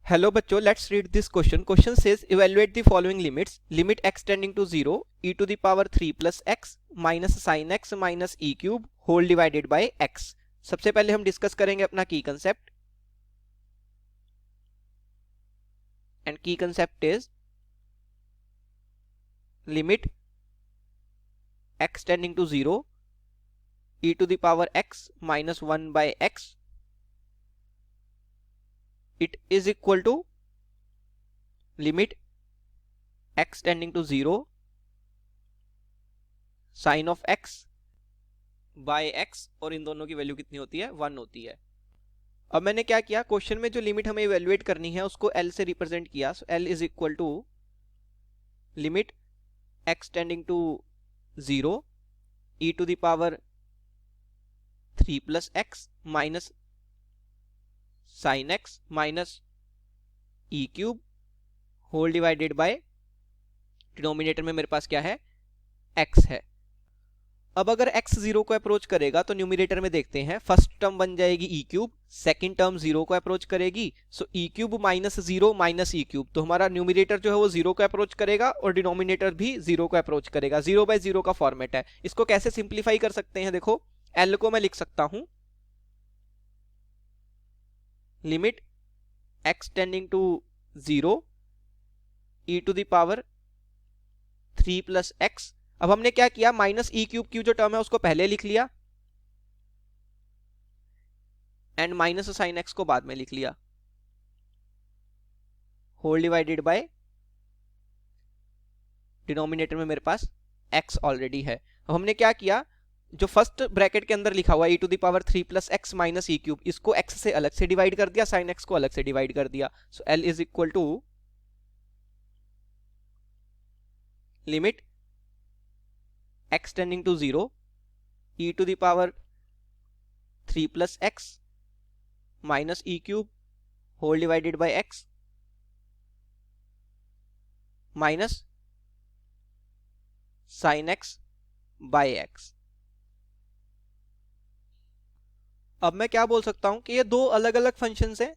Hello बच्चों, let's read this question. Question says evaluate the following limits. Limit x tending to 0 e to the power 3 plus x minus sine x minus e cube whole divided by x. सबसे पहले हम discuss करेंगे अपना key concept. And key concept is limit x tending to 0 e to the power x minus 1 by x it is equal to limit x tending to 0 sin of x by x, और इन दोनों की value कितनी होती है? 1 होती है. अब मैंने क्या किया, क्वेश्चन में जो लिमिट हमें इवेल्युएट करनी है उसको l से रिप्रेजेंट किया. So l is equal to limit x tending to 0 e to the power 3 plus x minus sine x minus e cube whole divided by, denominator में मेरे पास क्या है? x है. अब अगर x 0 को अप्रोच करेगा तो न्यूमिनेटर में देखते हैं, फर्स्ट टर्म बन जाएगी ई क्यूब, सेकेंड टर्म 0 को अप्रोच करेगी. So e cube minus 0 minus e cube, तो हमारा न्यूमिनेटर जो है वो 0 को अप्रोच करेगा और डिनोमिनेटर भी 0 को अप्रोच करेगा. 0/0 का फॉर्मेट है. इसको कैसे सिंप्लीफाई कर सकते हैं? देखो, l को मैं लिख सकता हूं limit x tending to 0 e to the power 3 plus x. अब हमने क्या किया, माइनस ई क्यूब की जो टर्म है उसको पहले लिख लिया एंड माइनस साइन x को बाद में लिख लिया, होल डिवाइडेड बाय, डिनोमिनेटर में मेरे पास x ऑलरेडी है. अब हमने क्या किया, जो फर्स्ट ब्रैकेट के अंदर लिखा हुआ e to the power 3 plus x minus e cube, इसको x से अलग से डिवाइड कर दिया, साइन x को अलग से डिवाइड कर दिया. So l is equal to limit x tending to 0 e to the power 3 plus x minus e cube whole divided by x minus sine x by x. अब मैं क्या बोल सकता हूं कि ये दो अलग अलग फंक्शंस हैं.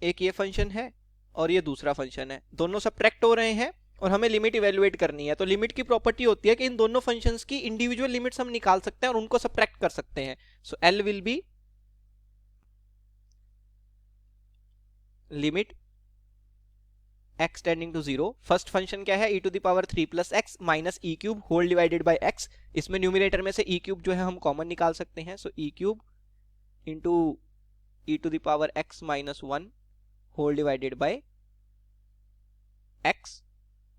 एक ये फंक्शन है और ये दूसरा फंक्शन है. दोनों सब्ट्रैक्ट हो रहे हैं और हमें लिमिट इवेल्युएट करनी है. तो लिमिट की प्रॉपर्टी होती है कि इन दोनों फंक्शंस की इंडिविजुअल लिमिट्स हम निकाल सकते हैं और उनको सब्ट्रैक्ट कर सकते हैं. So l will be limit x tending to 0. First function क्या है? e to the power 3 plus x minus e cube whole divided by x. इसमें न्यूमिनेटर में से ई क्यूब जो है हम कॉमन निकाल सकते हैं. So e cube into e to the power x minus 1 whole divided by x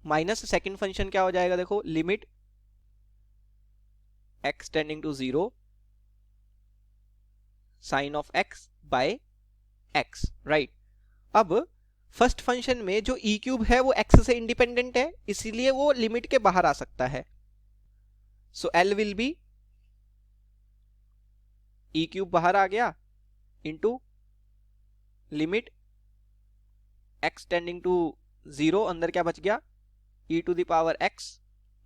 minus second function क्या हो जाएगा? देखो, limit x tending to 0 sine of x by x. Right. अब फर्स्ट फंक्शन में जो ई क्यूब है वो x से इंडिपेंडेंट है, इसीलिए वो लिमिट के बाहर आ सकता है. So l will be e cube बाहर आ गया into limit x tending to 0, अंदर क्या बच गया? e to the power x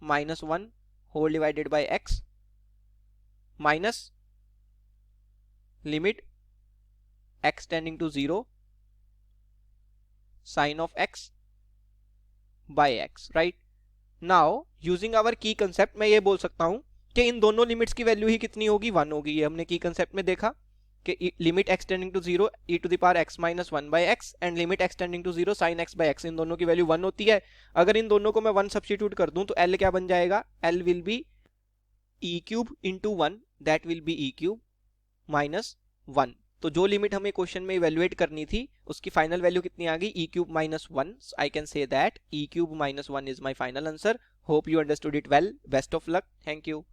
minus 1 whole divided by x minus limit x tending to 0 sine of x by x. Right. Now using our key concept मैं ये बोल सकता हूं कि इन दोनों लिमिट्स की वैल्यू ही कितनी होगी? 1 होगी. ये हमने की कंसेप्ट में देखा कि limit x tending to 0 e to the power x minus 1 by x and limit x tending to 0 sine x by x, इन दोनों की वैल्यू 1 होती है. अगर इन दोनों को मैं 1 सब्स्टिट्यूट कर दूं तो l क्या बन जाएगा? l will B e cube into 1, that will be e cube minus 1. तो जो लिमिट हमें क्वेश्चन में इवेल्युएट करनी थी उसकी फाइनल वैल्यू कितनी आ गई? e cube minus 1. I can say that e cube minus 1 is my final answer. Hope you understood it well. Best of luck. Thank you.